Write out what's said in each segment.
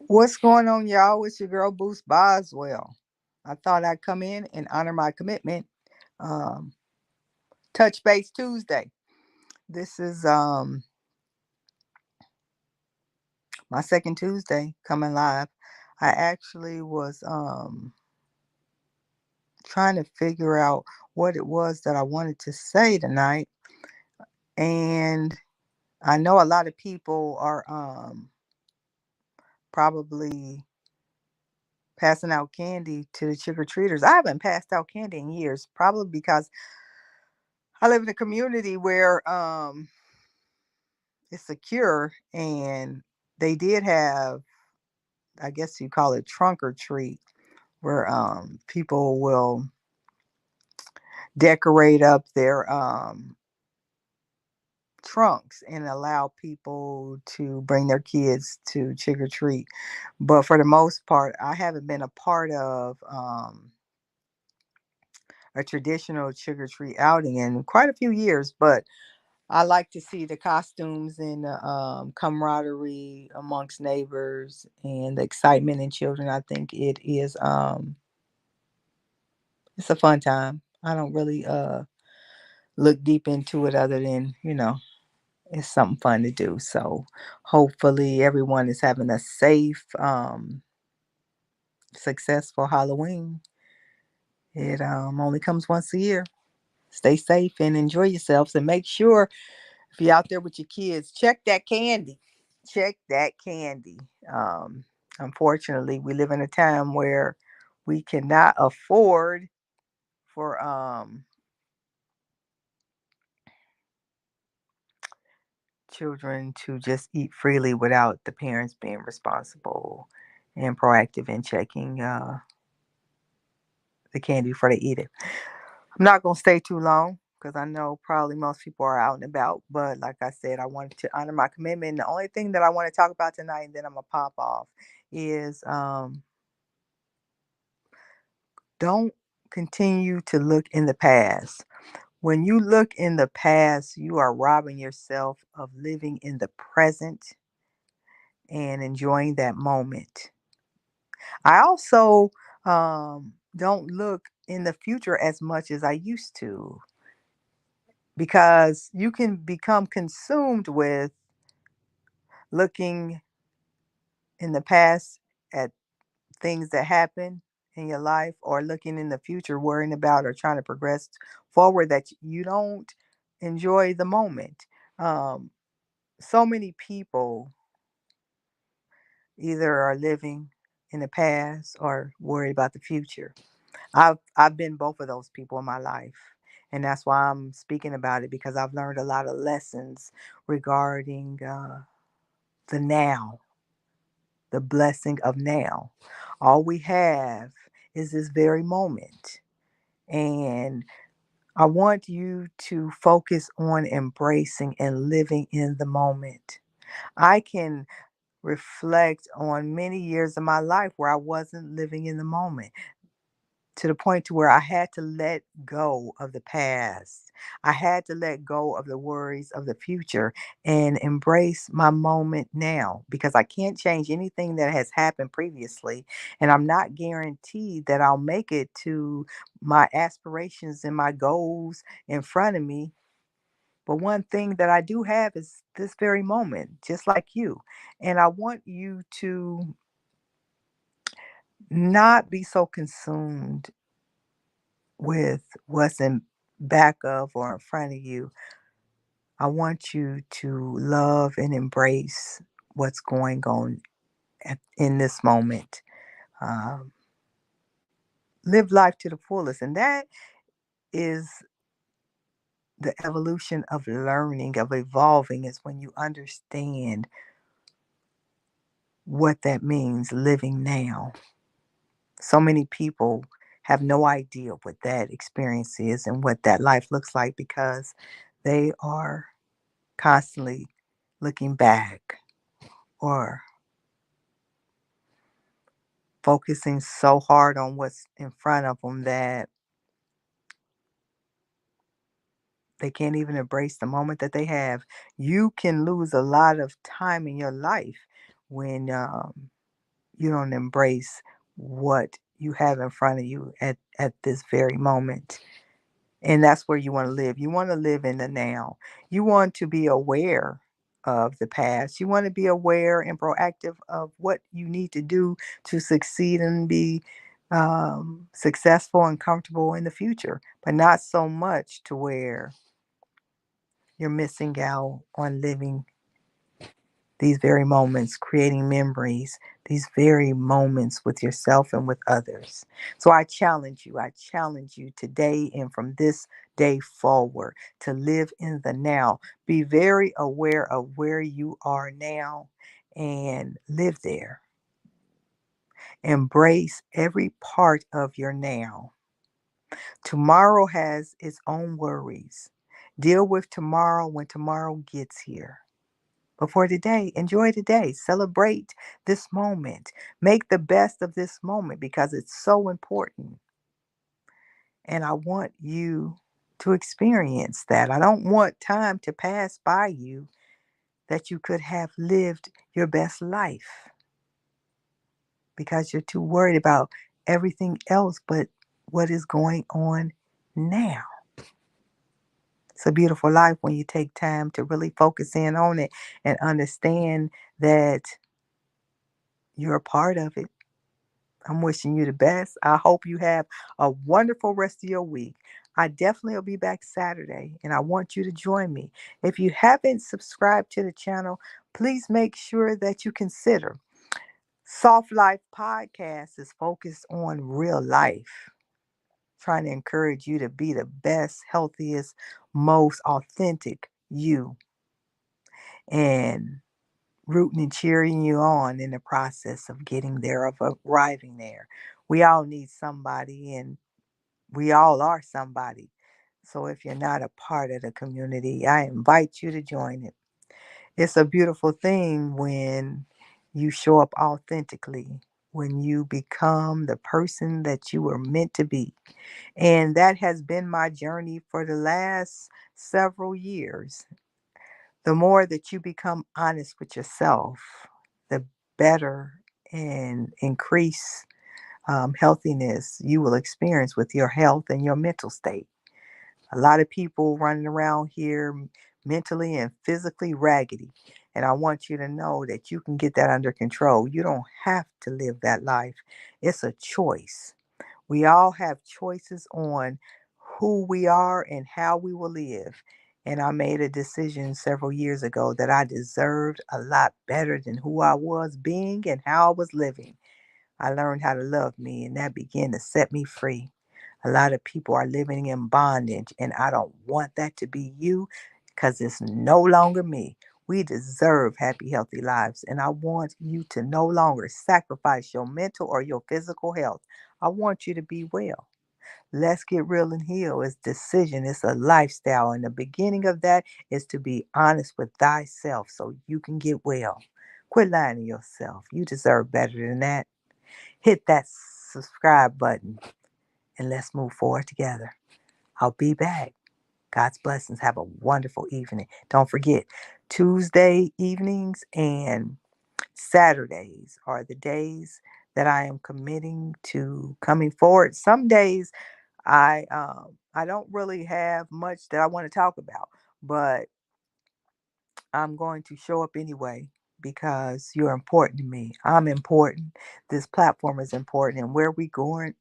What's going on, y'all? It's your girl Boost Boswell. I thought I'd come in and honor my commitment. Um, Touch Base Tuesday. This is my second Tuesday coming live. I actually was trying to figure out what it was that I wanted to say tonight, and I know a lot of people are probably passing out candy to the trick or treaters. I haven't passed out candy in years, probably because I live in a community where it's secure, and they did have, I guess you call it trunk or treat, where people will decorate up their trunks and allow people to bring their kids to trick or treat. But for the most part, I haven't been a part of a traditional trick or treat outing in quite a few years. But I like to see the costumes and the camaraderie amongst neighbors and the excitement in children. I think it's a fun time. I don't really look deep into it other than, it's something fun to do. So hopefully everyone is having a safe, successful Halloween. It only comes once a year. Stay safe and enjoy yourselves, and make sure if you're out there with your kids, check that candy. Check that candy. Um, Unfortunately, we live in a time where we cannot afford for children to just eat freely without the parents being responsible and proactive in checking the candy before they eat it. I'm not going to stay too long because I know probably most people are out and about. But like I said, I wanted to honor my commitment. The only thing that I want to talk about tonight, and then I'm going to pop off, is don't continue to look in the past. When you look in the past, you are robbing yourself of living in the present and enjoying that moment. I also don't look in the future as much as I used to, because you can become consumed with looking in the past at things that happen in your life, or looking in the future worrying about or trying to progress forward, that you don't enjoy the moment. um, so many people either are living in the past or worried about the future. I've been both of those people in my life, and that's why I'm speaking about it, because I've learned a lot of lessons regarding the now, the blessing of now. All we have is this very moment. And I want you to focus on embracing and living in the moment. I can reflect on many years of my life where I wasn't living in the moment, to the point to where I had to let go of the past. I had to let go of the worries of the future and embrace my moment now, because I can't change anything that has happened previously, and I'm not guaranteed that I'll make it to my aspirations and my goals in front of me. But one thing that I do have is this very moment, just like you. And I want you to not be so consumed with what's in back of or in front of you. I want you to love and embrace what's going on in this moment. Um, Live life to the fullest. And that is the evolution of learning, of evolving, is when you understand what that means, living now. So many people have no idea what that experience is and what that life looks like, because they are constantly looking back or focusing so hard on what's in front of them that they can't even embrace the moment that they have. You can lose a lot of time in your life when you don't embrace what you have in front of you at this very moment. And that's where you want to live. You want to live in the now. You want to be aware of the past. You want to be aware and proactive of what you need to do to succeed and be successful and comfortable in the future, but not so much to where you're missing out on living these very moments, creating memories, these very moments with yourself and with others. So I challenge you today and from this day forward to live in the now. Be very aware of where you are now and live there. Embrace every part of your now. Tomorrow has its own worries. Deal with tomorrow when tomorrow gets here. But for today, enjoy today. Celebrate this moment. Make the best of this moment because it's so important. And I want you to experience that. I don't want time to pass by you that you could have lived your best life because you're too worried about everything else but what is going on now. It's a beautiful life when you take time to really focus in on it and understand that you're a part of it. I'm wishing you the best. I hope you have a wonderful rest of your week. I definitely will be back Saturday and I want you to join me. If you haven't subscribed to the channel, please make sure that you consider. Soft Life Podcast is focused on real life, trying to encourage you to be the best, healthiest, most authentic you, and rooting and cheering you on in the process of getting there, of arriving there. We all need somebody, and we all are somebody. So if you're not a part of the community, I invite you to join it. It's a beautiful thing when you show up authentically, when you become the person that you were meant to be. And that has been my journey for the last several years. The more that you become honest with yourself, the better and increase healthiness you will experience with your health and your mental state. A lot of people running around here mentally and physically raggedy. And I want you to know that you can get that under control. You don't have to live that life. It's a choice. We all have choices on who we are and how we will live. And I made a decision several years ago that I deserved a lot better than who I was being and how I was living. I learned how to love me, and that began to set me free. A lot of people are living in bondage, and I don't want that to be you because it's no longer me. We deserve happy, healthy lives, and I want you to no longer sacrifice your mental or your physical health. I want you to be well. Let's get real and heal. It's decision. It's a lifestyle. And the beginning of that is to be honest with thyself so you can get well. Quit lying to yourself. You deserve better than that. Hit that subscribe button and let's move forward together. I'll be back. God's blessings. Have a wonderful evening. Don't forget, Tuesday evenings and Saturdays are the days that I am committing to coming forward. Some days I don't really have much that I want to talk about, but I'm going to show up anyway because you're important to me. I'm important. This platform is important, and where we going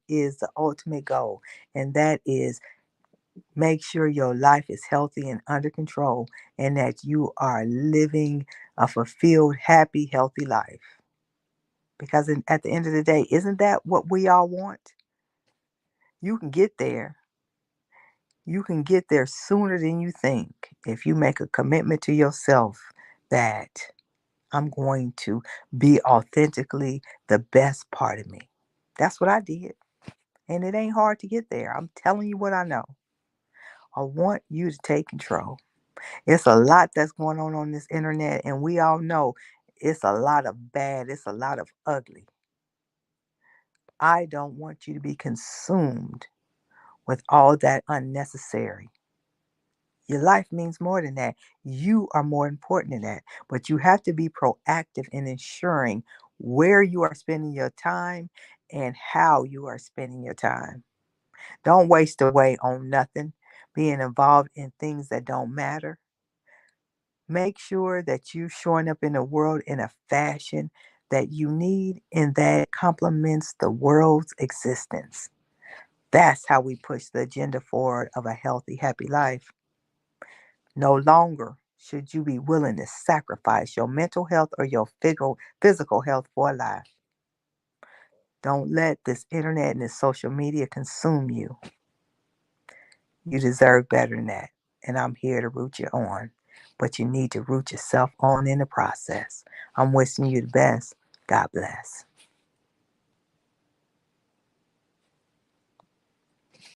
is the ultimate goal, and that is make sure your life is healthy and under control, and that you are living a fulfilled, happy, healthy life. Because at the end of the day, isn't that what we all want? You can get there. You can get there sooner than you think if you make a commitment to yourself that I'm going to be authentically the best part of me. That's what I did. And it ain't hard to get there. I'm telling you what I know. I want you to take control. It's a lot that's going on this internet, and we all know it's a lot of bad, it's a lot of ugly. I don't want you to be consumed with all that unnecessary. Your life means more than that. You are more important than that. But you have to be proactive in ensuring where you are spending your time and how you are spending your time. Don't waste away on nothing, being involved in things that don't matter. Make sure that you're showing up in the world in a fashion that you need and that complements the world's existence. That's how we push the agenda forward of a healthy, happy life. No longer should you be willing to sacrifice your mental health or your physical health for a life. Don't let this internet and this social media consume you. You deserve better than that. And I'm here to root you on. But you need to root yourself on in the process. I'm wishing you the best. God bless.